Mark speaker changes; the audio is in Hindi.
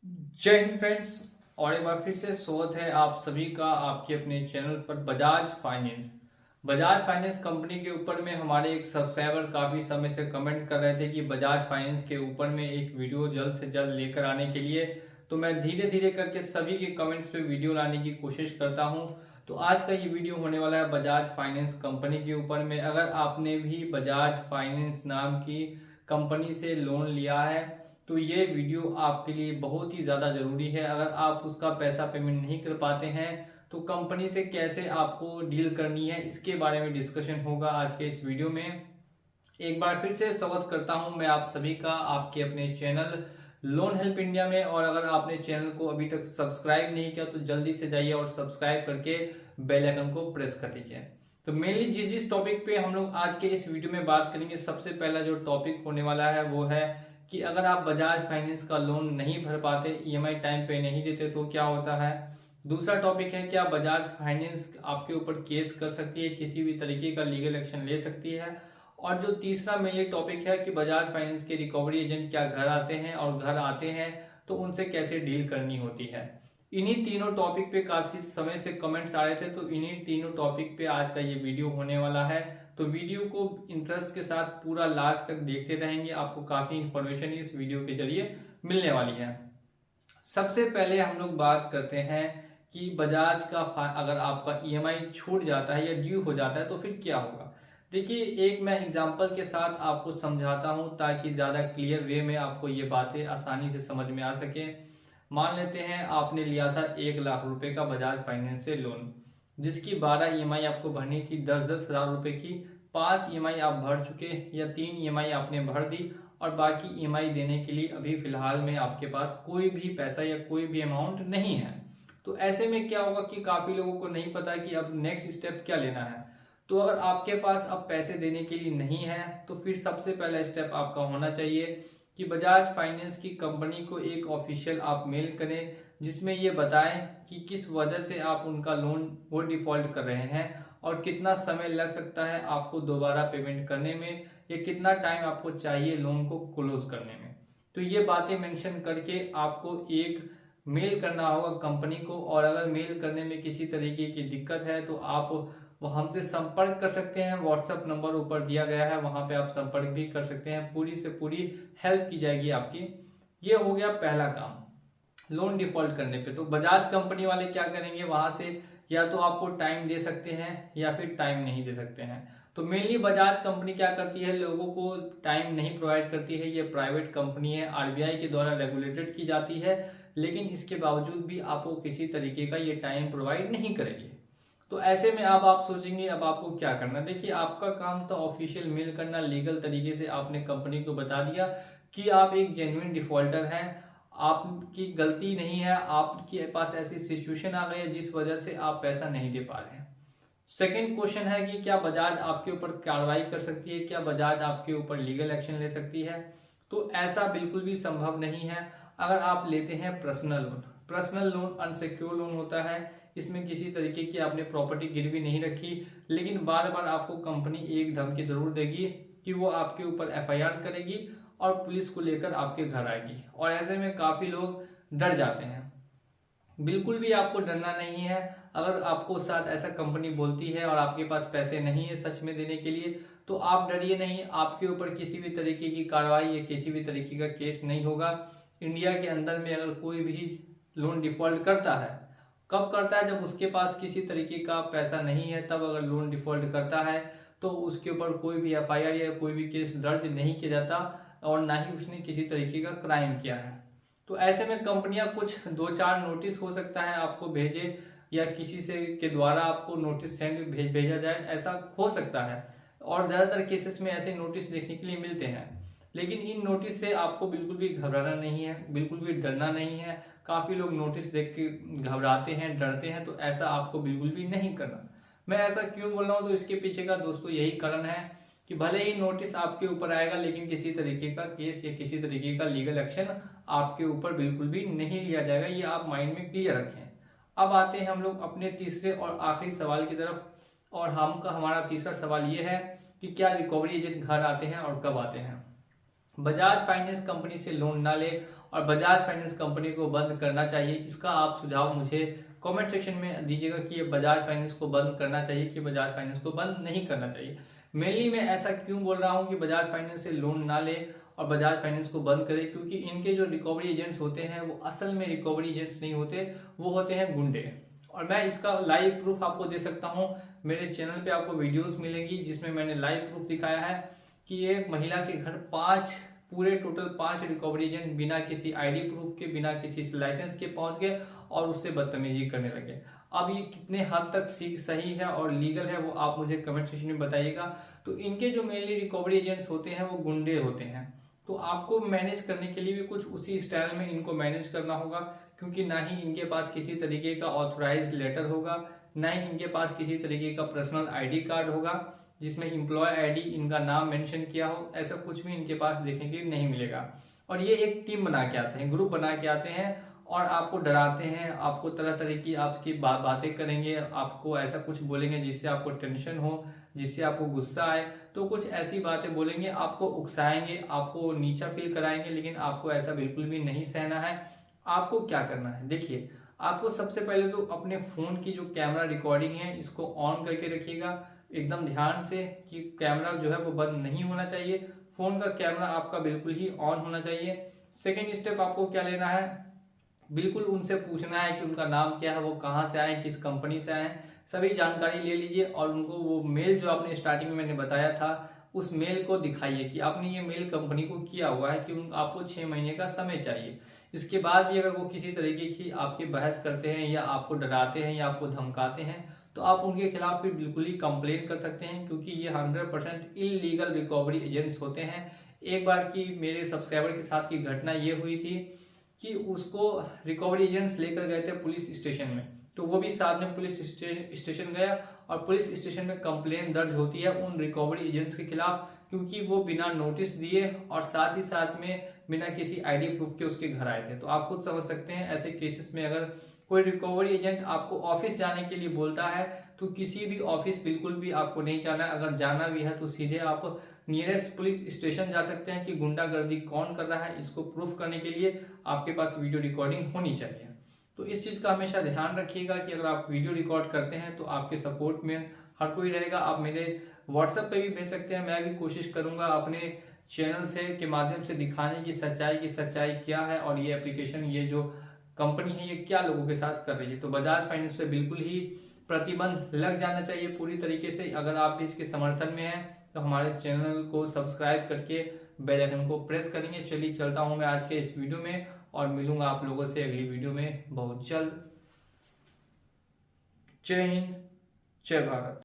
Speaker 1: जय हिंद फ्रेंड्स। और एक बार फिर से स्वागत है आप सभी का आपके अपने चैनल पर बजाज फाइनेंस कंपनी के ऊपर में हमारे एक सब्सक्राइबर काफ़ी समय से कमेंट कर रहे थे कि बजाज फाइनेंस के ऊपर में एक वीडियो जल्द से जल्द लेकर आने के लिए। तो मैं धीरे धीरे करके सभी के कमेंट्स पे वीडियो लाने की कोशिश करता हूं। तो आज का ये वीडियो होने वाला है बजाज फाइनेंस कंपनी के ऊपर में। अगर आपने भी बजाज फाइनेंस नाम की कंपनी से लोन लिया है तो ये वीडियो आपके लिए बहुत ही ज़्यादा ज़रूरी है। अगर आप उसका पैसा पेमेंट नहीं कर पाते हैं तो कंपनी से कैसे आपको डील करनी है, इसके बारे में डिस्कशन होगा आज के इस वीडियो में। एक बार फिर से स्वागत करता हूं मैं आप सभी का आपके अपने चैनल लोन हेल्प इंडिया में। और अगर आपने चैनल को अभी तक सब्सक्राइब नहीं किया तो जल्दी से जाइए और सब्सक्राइब करके बेल आइकन को प्रेस कर दीजिए। तो मेनली जिस टॉपिक पे हम लोग आज के इस वीडियो में बात करेंगे, सबसे पहला जो टॉपिक होने वाला है वो है कि अगर आप बजाज फाइनेंस का लोन नहीं भर पाते, ईएमआई टाइम पे नहीं देते तो क्या होता है। दूसरा टॉपिक है क्या बजाज फाइनेंस आपके ऊपर केस कर सकती है, किसी भी तरीके का लीगल एक्शन ले सकती है। और जो तीसरा मेनली टॉपिक है कि बजाज फाइनेंस के रिकवरी एजेंट क्या घर आते हैं, और घर आते हैं तो उनसे कैसे डील करनी होती है। इन्हीं तीनों टॉपिक पे काफी समय से कमेंट्स आ रहे थे, तो इन्हीं तीनों टॉपिक पे आज का ये वीडियो होने वाला है। तो वीडियो को इंटरेस्ट के साथ पूरा लास्ट तक देखते रहेंगे, आपको काफी इंफॉर्मेशन इस वीडियो के जरिए मिलने वाली है। सबसे पहले हम लोग बात करते हैं कि बजाज का अगर आपका ईएमआई छूट जाता है या ड्यू हो जाता है तो फिर क्या होगा। देखिए, एक मैं एग्जांपल के साथ आपको समझाता हूं ताकि ज़्यादा क्लियर वे में आपको ये बातें आसानी से समझ में आ सके। मान लेते हैं आपने लिया था 1 लाख रुपए का बजाज फाइनेंस से लोन, जिसकी 12 ईएमआई आपको भरनी थी 10-10 हज़ार रुपए की। 5 ईएमआई आप भर चुके या 3 ईएमआई आपने भर दी, और बाकी ईएमआई देने के लिए अभी फिलहाल में आपके पास कोई भी पैसा या कोई भी अमाउंट नहीं है। तो ऐसे में क्या होगा कि काफ़ी लोगों को नहीं पता कि अब नेक्स्ट स्टेप क्या लेना है। तो अगर आपके पास अब पैसे देने के लिए नहीं है तो फिर सबसे पहला स्टेप आपका होना चाहिए कि बजाज फाइनेंस की कंपनी को एक ऑफिशियल आप मेल करें, जिसमें ये बताएं कि किस वजह से आप उनका लोन वो डिफॉल्ट कर रहे हैं और कितना समय लग सकता है आपको दोबारा पेमेंट करने में, या कितना टाइम आपको चाहिए लोन को क्लोज करने में। तो ये बातें मेंशन करके आपको एक मेल करना होगा कंपनी को। और अगर मेल करने में किसी तरीके की दिक्कत है तो आप वो हमसे संपर्क कर सकते हैं। व्हाट्सएप नंबर ऊपर दिया गया है, वहां पे आप संपर्क भी कर सकते हैं, पूरी से पूरी हेल्प की जाएगी आपकी। ये हो गया पहला काम लोन डिफॉल्ट करने पे। तो बजाज कंपनी वाले क्या करेंगे, वहां से या तो आपको टाइम दे सकते हैं या फिर टाइम नहीं दे सकते हैं। तो मेनली बजाज कंपनी क्या करती है, लोगों को टाइम नहीं प्रोवाइड करती है। ये प्राइवेट कंपनी है, आरबीआई के द्वारा रेगुलेटेड की जाती है, लेकिन इसके बावजूद भी आपको किसी तरीके का ये टाइम प्रोवाइड नहीं करेगी। तो ऐसे में अब आप सोचेंगे अब आपको क्या करना। देखिए, आपका काम था ऑफिशियल मेल करना, लीगल तरीके से आपने कंपनी को बता दिया कि आप एक जेन्युइन डिफॉल्टर हैं, आपकी गलती नहीं है, आपके पास ऐसी सिचुएशन आ गई है जिस वजह से आप पैसा नहीं दे पा रहे हैं। सेकंड क्वेश्चन है कि क्या बजाज आपके ऊपर कार्रवाई कर सकती है, क्या बजाज आपके ऊपर लीगल एक्शन ले सकती है। तो ऐसा बिल्कुल भी संभव नहीं है अगर आप लेते हैं personal loan. Personal loan unsecure loan होता है, इसमें किसी तरीके की आपने प्रॉपर्टी गिरवी नहीं रखी, लेकिन बार बार आपको कंपनी एक धमकी जरूर देगी कि वो आपके ऊपर एफआईआर करेगी और पुलिस को लेकर आपके घर आएगी। और ऐसे में काफ़ी लोग डर जाते हैं। बिल्कुल भी आपको डरना नहीं है। अगर आपको साथ ऐसा कंपनी बोलती है और आपके पास पैसे नहीं है सच में देने के लिए, तो आप डरिए नहीं, आपके ऊपर किसी भी तरीके की कार्रवाई या किसी भी तरीके का केस नहीं होगा। इंडिया के अंदर में अगर कोई भी लोन डिफॉल्ट करता है, कब करता है, जब उसके पास किसी तरीके का पैसा नहीं है, तब अगर लोन डिफॉल्ट करता है तो उसके ऊपर कोई भी एफआईआर या कोई भी केस दर्ज नहीं किया जाता, और ना ही उसने किसी तरीके का क्राइम किया है। तो ऐसे में कंपनियां कुछ 2-4 नोटिस हो सकता है आपको भेजे, या किसी से के द्वारा आपको नोटिस भेजा जाए, ऐसा हो सकता है। और ज़्यादातर केसेस में ऐसे नोटिस देखने के लिए मिलते हैं। लेकिन इन नोटिस से आपको बिल्कुल भी घबराना नहीं है, बिल्कुल भी डरना नहीं है। काफ़ी लोग नोटिस देख के घबराते हैं, डरते हैं, तो ऐसा आपको बिल्कुल भी नहीं करना। मैं ऐसा क्यों बोल रहा हूँ, तो इसके पीछे का दोस्तों यही कारण है कि भले ही नोटिस आपके ऊपर आएगा, लेकिन किसी तरीके का केस या किसी तरीके का लीगल एक्शन आपके ऊपर बिल्कुल भी नहीं लिया जाएगा। ये आप माइंड में क्लियर रखें। अब आते हैं हम लोग अपने तीसरे और आखिरी सवाल की तरफ। और हमारा तीसरा सवाल ये है कि क्या रिकवरी एजेंट घर आते हैं और कब आते हैं। बजाज फाइनेंस कंपनी से लोन ना ले और बजाज फाइनेंस कंपनी को बंद करना चाहिए। इसका आप सुझाव मुझे कमेंट सेक्शन में दीजिएगा कि ये बजाज फाइनेंस को बंद करना चाहिए कि बजाज फाइनेंस को बंद नहीं करना चाहिए। मेनली मैं ऐसा क्यों बोल रहा हूँ कि बजाज फाइनेंस से लोन ना ले और बजाज फाइनेंस को बंद करे, क्योंकि इनके जो रिकवरी एजेंट्स होते हैं वो असल में रिकवरी एजेंट्स नहीं होते, वो होते हैं गुंडे। और मैं इसका लाइव प्रूफ आपको दे सकता हूँ। मेरे चैनल पे आपको वीडियोस मिलेंगी जिसमें मैंने लाइव प्रूफ दिखाया है कि एक महिला के घर टोटल पांच रिकवरी एजेंट बिना किसी आईडी प्रूफ के, बिना किसी लाइसेंस के पहुंच गए और उससे बदतमीजी करने लगे। अब ये कितने हद तक सही है और लीगल है वो आप मुझे कमेंट सेक्शन में बताइएगा। तो इनके जो मेनली रिकवरी एजेंट्स होते हैं वो गुंडे होते हैं, तो आपको मैनेज करने के लिए भी कुछ उसी स्टाइल में इनको मैनेज करना होगा, क्योंकि ना ही इनके पास किसी तरीके का ऑथराइज्ड लेटर होगा, ना ही इनके पास किसी तरीके का पर्सनल आईडी कार्ड होगा जिसमें एम्प्लॉय आईडी इनका नाम मेंशन किया हो। ऐसा कुछ भी इनके पास देखने के लिए नहीं मिलेगा। और ये एक टीम बना के आते हैं, ग्रुप बना के आते हैं और आपको डराते हैं, आपको तरह तरह की आपकी बातें करेंगे, आपको ऐसा कुछ बोलेंगे जिससे आपको टेंशन हो, जिससे आपको गुस्सा आए। तो कुछ ऐसी बातें बोलेंगे, आपको उकसाएंगे, आपको नीचा फील कराएंगे, लेकिन आपको ऐसा बिल्कुल भी नहीं सहना है। आपको क्या करना है, देखिए, आपको सबसे पहले तो अपने फोन की जो कैमरा रिकॉर्डिंग है इसको ऑन करके रखिएगा एकदम ध्यान से, कि कैमरा जो है वो बंद नहीं होना चाहिए। फोन का कैमरा आपका बिल्कुल ही ऑन होना चाहिए। सेकेंड स्टेप आपको क्या लेना है, बिल्कुल उनसे पूछना है कि उनका नाम क्या है, वो कहाँ से आए, किस कंपनी से आए, सभी जानकारी ले लीजिए। और उनको वो मेल जो आपने स्टार्टिंग में मैंने बताया था उस मेल को दिखाइए कि आपने ये मेल कंपनी को किया हुआ है, कि आपको 6 महीने का समय चाहिए। इसके बाद भी अगर वो किसी तरीके की आपकी बहस करते हैं या आपको डराते हैं या आपको धमकाते हैं तो आप उनके खिलाफ फिर बिल्कुल ही कंप्लेन कर सकते हैं, क्योंकि ये 100% इलीगल रिकवरी एजेंट्स होते हैं। एक बार की मेरे सब्सक्राइबर के साथ की घटना ये हुई थी कि उसको रिकवरी एजेंट्स लेकर गए थे पुलिस स्टेशन में, तो वो भी साथ में पुलिस स्टेशन गया और पुलिस स्टेशन में कंप्लेन दर्ज होती है उन रिकवरी एजेंट्स के खिलाफ, क्योंकि वो बिना नोटिस दिए और साथ ही साथ में बिना किसी आईडी प्रूफ के उसके घर आए थे। तो आप खुद समझ सकते हैं ऐसे केसेस में अगर कोई रिकवरी एजेंट आपको ऑफिस जाने के लिए बोलता है तो किसी भी ऑफिस बिल्कुल भी आपको नहीं जाना है। अगर जाना भी है तो सीधे आप नियरेस्ट पुलिस स्टेशन जा सकते हैं कि गुंडागर्दी कौन कर रहा है, इसको प्रूफ करने के लिए आपके पास वीडियो रिकॉर्डिंग होनी चाहिए। तो इस चीज़ का हमेशा ध्यान रखिएगा कि अगर आप वीडियो रिकॉर्ड करते हैं तो आपके सपोर्ट में हर कोई रहेगा। आप मेरे व्हाट्सएप पे भी भेज सकते हैं, मैं भी कोशिश करूंगा अपने चैनल से के माध्यम से दिखाने की सच्चाई क्या है और ये एप्लीकेशन, ये जो कंपनी है ये क्या लोगों के साथ कर रही है। तो बजाज फाइनेंस पे बिल्कुल ही प्रतिबंध लग जाना चाहिए पूरी तरीके से। अगर आप भी इसके समर्थन में हैं तो हमारे चैनल को सब्सक्राइब करके बेल आइकन को प्रेस करेंगे। चलिए चलता हूँ मैं आज के इस वीडियो में और मिलूंगा आप लोगों से अगली वीडियो में बहुत जल्द। जय हिंद, जय भारत।